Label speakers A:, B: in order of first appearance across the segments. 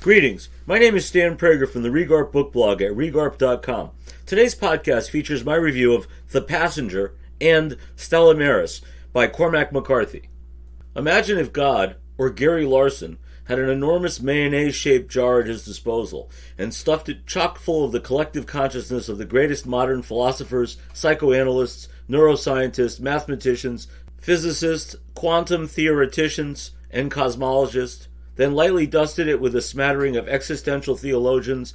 A: Greetings. My name is Stan Prager from the Regarp book blog at regarp.com. Today's podcast features my review of The Passenger and Stella by Cormac McCarthy. Imagine if God, or Gary Larson, had an enormous mayonnaise-shaped jar at his disposal and stuffed it chock full of the collective consciousness of the greatest modern philosophers, psychoanalysts, neuroscientists, mathematicians, physicists, quantum theoreticians, and cosmologists, then lightly dusted it with a smattering of existential theologians,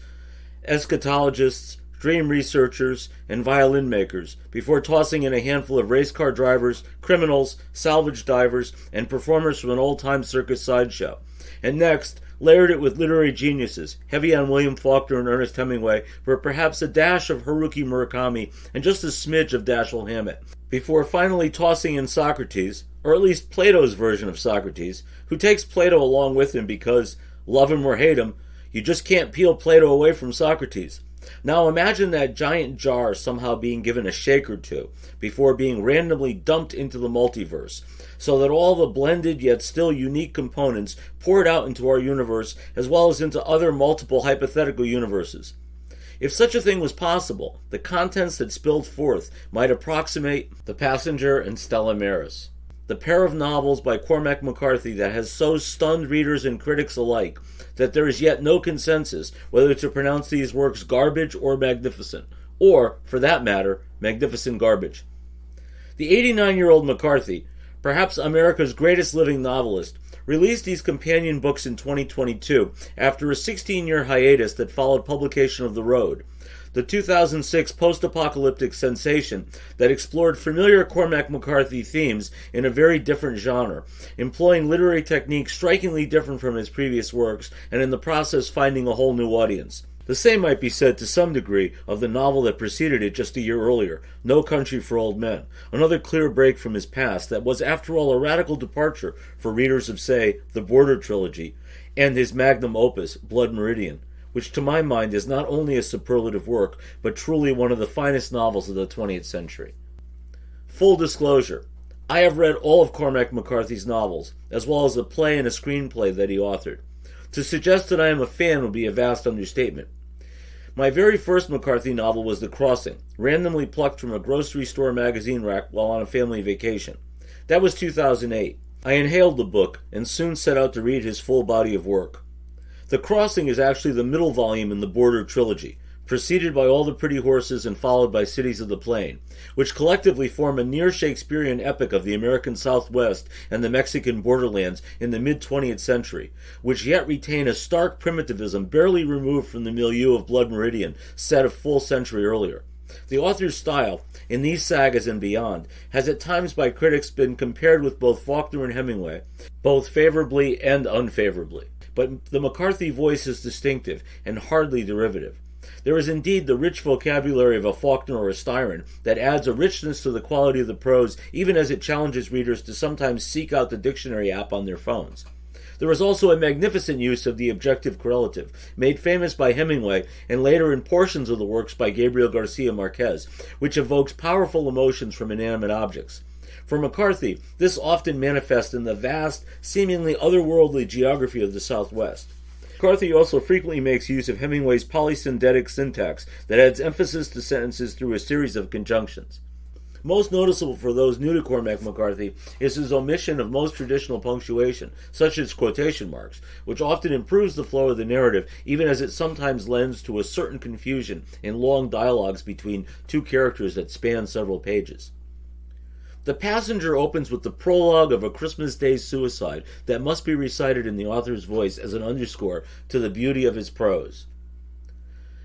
A: eschatologists, dream researchers, and violin makers, before tossing in a handful of race car drivers, criminals, salvage divers, and performers from an old-time circus sideshow. And next, layered it with literary geniuses, heavy on William Faulkner and Ernest Hemingway, for perhaps a dash of Haruki Murakami and just a smidge of Dashiell Hammett, before finally tossing in Socrates, or at least Plato's version of Socrates, who takes Plato along with him because, love him or hate him, you just can't peel Plato away from Socrates. Now imagine that giant jar somehow being given a shake or two before being randomly dumped into the multiverse, so that all the blended yet still unique components poured out into our universe as well as into other multiple hypothetical universes. If such a thing was possible, the contents that spilled forth might approximate The Passenger and Stella, the pair of novels by Cormac McCarthy that has so stunned readers and critics alike that there is yet no consensus whether to pronounce these works garbage or magnificent, or, for that matter, magnificent garbage. The 89-year-old McCarthy, perhaps America's greatest living novelist, released these companion books in 2022 after a 16-year hiatus that followed publication of The Road, the 2006 post-apocalyptic sensation that explored familiar Cormac McCarthy themes in a very different genre, employing literary techniques strikingly different from his previous works, and in the process finding a whole new audience. The same might be said to some degree of the novel that preceded it just a year earlier, No Country for Old Men, another clear break from his past that was, after all, a radical departure for readers of, say, the Border Trilogy, and his magnum opus, Blood Meridian, which to my mind is not only a superlative work, but truly one of the finest novels of the 20th century. Full disclosure, I have read all of Cormac McCarthy's novels, as well as a play and a screenplay that he authored. To suggest that I am a fan would be a vast understatement. My very first McCarthy novel was The Crossing, randomly plucked from a grocery store magazine rack while on a family vacation. That was 2008. I inhaled the book and soon set out to read his full body of work. The Crossing is actually the middle volume in the Border Trilogy, preceded by All the Pretty Horses and followed by Cities of the Plain, which collectively form a near-Shakespearean epic of the American Southwest and the Mexican borderlands in the mid-20th century, which yet retain a stark primitivism barely removed from the milieu of Blood Meridian, set a full century earlier. The author's style, in these sagas and beyond, has at times by critics been compared with both Faulkner and Hemingway, both favorably and unfavorably. But the McCarthy voice is distinctive and hardly derivative. There is indeed the rich vocabulary of a Faulkner or a Styron that adds a richness to the quality of the prose, even as it challenges readers to sometimes seek out the dictionary app on their phones. There is also a magnificent use of the objective correlative, made famous by Hemingway and later in portions of the works by Gabriel Garcia Marquez, which evokes powerful emotions from inanimate objects. For McCarthy, this often manifests in the vast, seemingly otherworldly geography of the Southwest. McCarthy also frequently makes use of Hemingway's polysyndetic syntax that adds emphasis to sentences through a series of conjunctions. Most noticeable for those new to Cormac McCarthy is his omission of most traditional punctuation, such as quotation marks, which often improves the flow of the narrative, even as it sometimes lends to a certain confusion in long dialogues between two characters that span several pages. The Passenger opens with the prologue of a Christmas Day suicide that must be recited in the author's voice as an underscore to the beauty of his prose.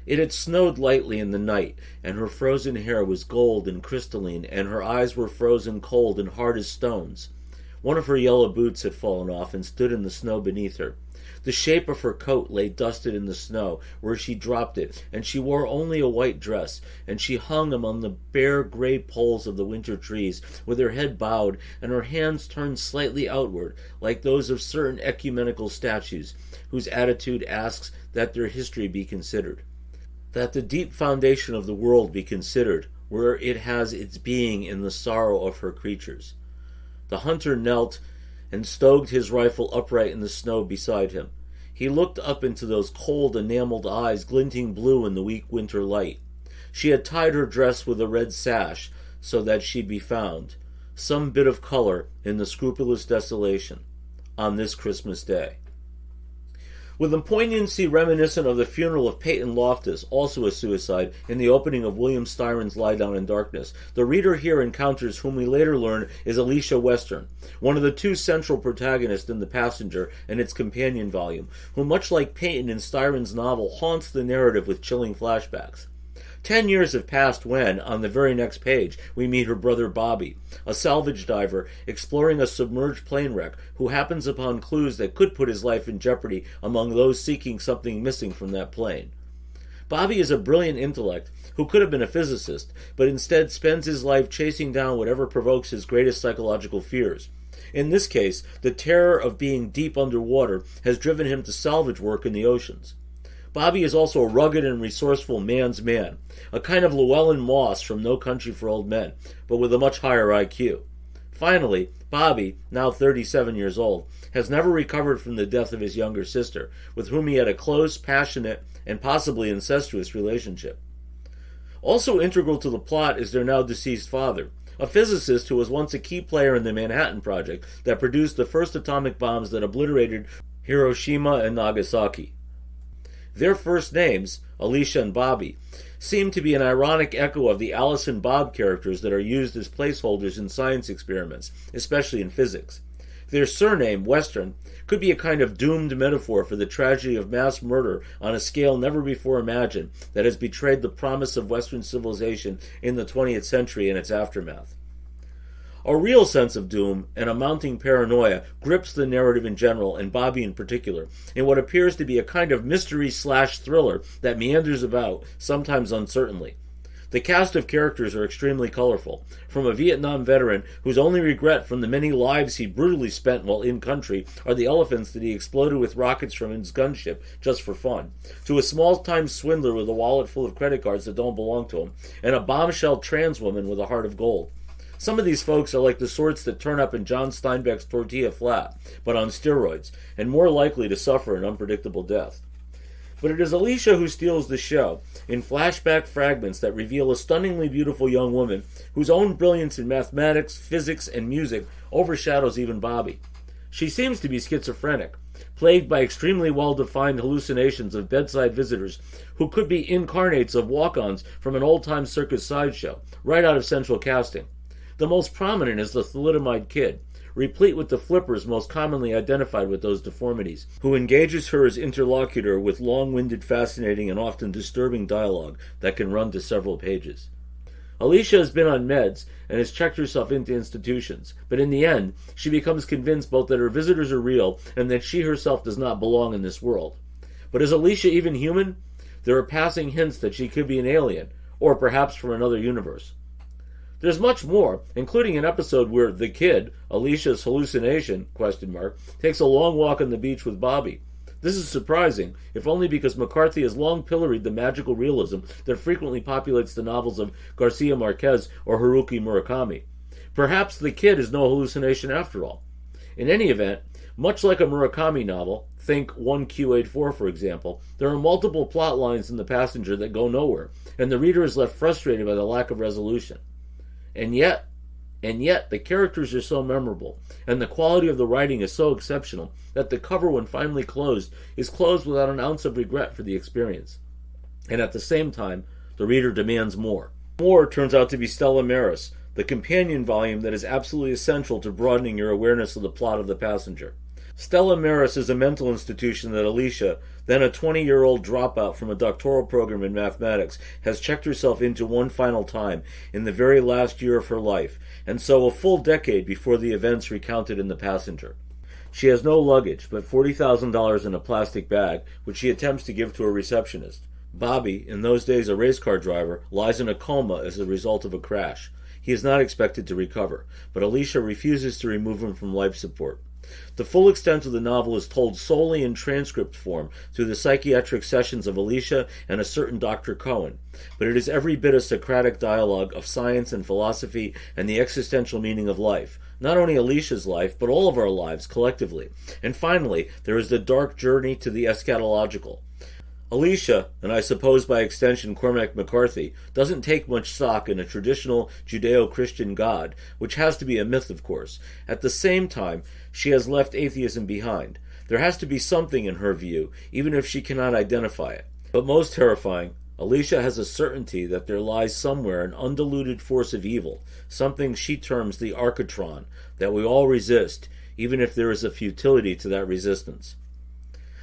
A: It had snowed lightly in the night, and her frozen hair was gold and crystalline, and her eyes were frozen cold and hard as stones. One of her yellow boots had fallen off and stood in the snow beneath her. The shape of her coat lay dusted in the snow where she dropped it, and she wore only a white dress, and she hung among the bare gray poles of the winter trees, with her head bowed and her hands turned slightly outward, like those of certain ecumenical statues, whose attitude asks that their history be considered, that the deep foundation of the world be considered, where it has its being in the sorrow of her creatures. The hunter knelt and stowed his rifle upright in the snow beside him. He looked up into those cold, enameled eyes glinting blue in the weak winter light. She had tied her dress with a red sash so that she'd be found, some bit of color in the scrupulous desolation, on this Christmas Day. With a poignancy reminiscent of the funeral of Peyton Loftus, also a suicide, in the opening of William Styron's Lie Down in Darkness, the reader here encounters whom we later learn is Alicia Western, one of the two central protagonists in The Passenger and its companion volume, who, much like Peyton in Styron's novel, haunts the narrative with chilling flashbacks. 10 years have passed when, on the very next page, we meet her brother Bobby, a salvage diver exploring a submerged plane wreck who happens upon clues that could put his life in jeopardy among those seeking something missing from that plane. Bobby is a brilliant intellect who could have been a physicist, but instead spends his life chasing down whatever provokes his greatest psychological fears. In this case, the terror of being deep underwater has driven him to salvage work in the oceans. Bobby is also a rugged and resourceful man's man, a kind of Llewellyn Moss from No Country for Old Men, but with a much higher IQ. Finally, Bobby, now 37 years old, has never recovered from the death of his younger sister, with whom he had a close, passionate, and possibly incestuous relationship. Also integral to the plot is their now deceased father, a physicist who was once a key player in the Manhattan Project that produced the first atomic bombs that obliterated Hiroshima and Nagasaki. Their first names, Alicia and Bobby, seem to be an ironic echo of the Alice and Bob characters that are used as placeholders in science experiments, especially in physics. Their surname, Western, could be a kind of doomed metaphor for the tragedy of mass murder on a scale never before imagined that has betrayed the promise of Western civilization in the 20th century and its aftermath. A real sense of doom and a mounting paranoia grips the narrative in general, and Bobby in particular, in what appears to be a kind of mystery/thriller that meanders about, sometimes uncertainly. The cast of characters are extremely colorful, from a Vietnam veteran whose only regret from the many lives he brutally spent while in country are the elephants that he exploded with rockets from his gunship just for fun, to a small-time swindler with a wallet full of credit cards that don't belong to him, and a bombshell trans woman with a heart of gold. Some of these folks are like the sorts that turn up in John Steinbeck's Tortilla Flat, but on steroids, and more likely to suffer an unpredictable death. But it is Alicia who steals the show, in flashback fragments that reveal a stunningly beautiful young woman whose own brilliance in mathematics, physics, and music overshadows even Bobby. She seems to be schizophrenic, plagued by extremely well-defined hallucinations of bedside visitors who could be incarnates of walk-ons from an old-time circus sideshow, right out of central casting. The most prominent is the thalidomide kid, replete with the flippers most commonly identified with those deformities, who engages her as interlocutor with long-winded, fascinating, and often disturbing dialogue that can run to several pages. Alicia has been on meds and has checked herself into institutions, but in the end, she becomes convinced both that her visitors are real and that she herself does not belong in this world. But is Alicia even human? There are passing hints that she could be an alien, or perhaps from another universe. There's much more, including an episode where the kid, Alicia's hallucination, takes a long walk on the beach with Bobby. This is surprising, if only because McCarthy has long pilloried the magical realism that frequently populates the novels of Garcia Marquez or Haruki Murakami. Perhaps the kid is no hallucination after all. In any event, much like a Murakami novel, think 1Q84 for example, there are multiple plot lines in The Passenger that go nowhere, and the reader is left frustrated by the lack of resolution. And yet, the characters are so memorable, and the quality of the writing is so exceptional, that the cover, when finally closed, is closed without an ounce of regret for the experience. And at the same time, the reader demands more. More turns out to be Stella Maris, the companion volume that is absolutely essential to broadening your awareness of the plot of The Passenger. Stella Maris is a mental institution that Alicia, then a 20-year-old dropout from a doctoral program in mathematics, has checked herself into one final time in the very last year of her life, and so a full decade before the events recounted in The Passenger. She has no luggage, but $40,000 in a plastic bag, which she attempts to give to a receptionist. Bobby, in those days a race car driver, lies in a coma as a result of a crash. He is not expected to recover, but Alicia refuses to remove him from life support. The full extent of the novel is told solely in transcript form through the psychiatric sessions of Alicia and a certain Dr. Cohen, but it is every bit a Socratic dialogue of science and philosophy and the existential meaning of life, not only Alicia's life, but all of our lives collectively. And finally, there is the dark journey to the eschatological. Alicia, and I suppose by extension Cormac McCarthy, doesn't take much stock in a traditional Judeo-Christian God, which has to be a myth, of course. At the same time, she has left atheism behind. There has to be something in her view, even if she cannot identify it. But most terrifying, Alicia has a certainty that there lies somewhere an undiluted force of evil, something she terms the architron, that we all resist, even if there is a futility to that resistance.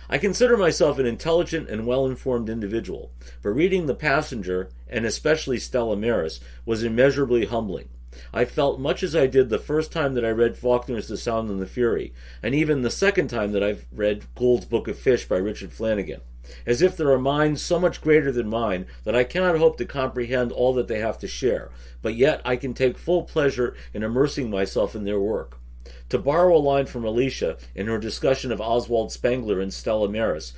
A: I consider myself an intelligent and well-informed individual, but reading The Passenger, and especially Stella Maris, was immeasurably humbling. I felt much as I did the first time that I read Faulkner's The Sound and the Fury, and even the second time that I've read Gould's Book of Fish by Richard Flanagan, as if there are minds so much greater than mine that I cannot hope to comprehend all that they have to share, but yet I can take full pleasure in immersing myself in their work. To borrow a line from Alicia in her discussion of Oswald Spengler and Stella Maris,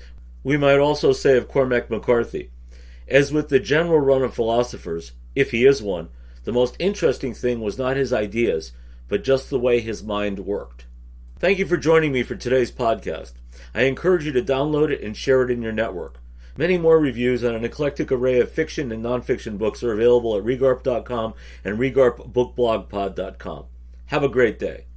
A: we might also say of Cormac McCarthy, as with the general run of philosophers, if he is one, the most interesting thing was not his ideas, but just the way his mind worked. Thank you for joining me for today's podcast. I encourage you to download it and share it in your network. Many more reviews on an eclectic array of fiction and nonfiction books are available at Regarp.com and RegarpBookblogPod.com. Have a great day.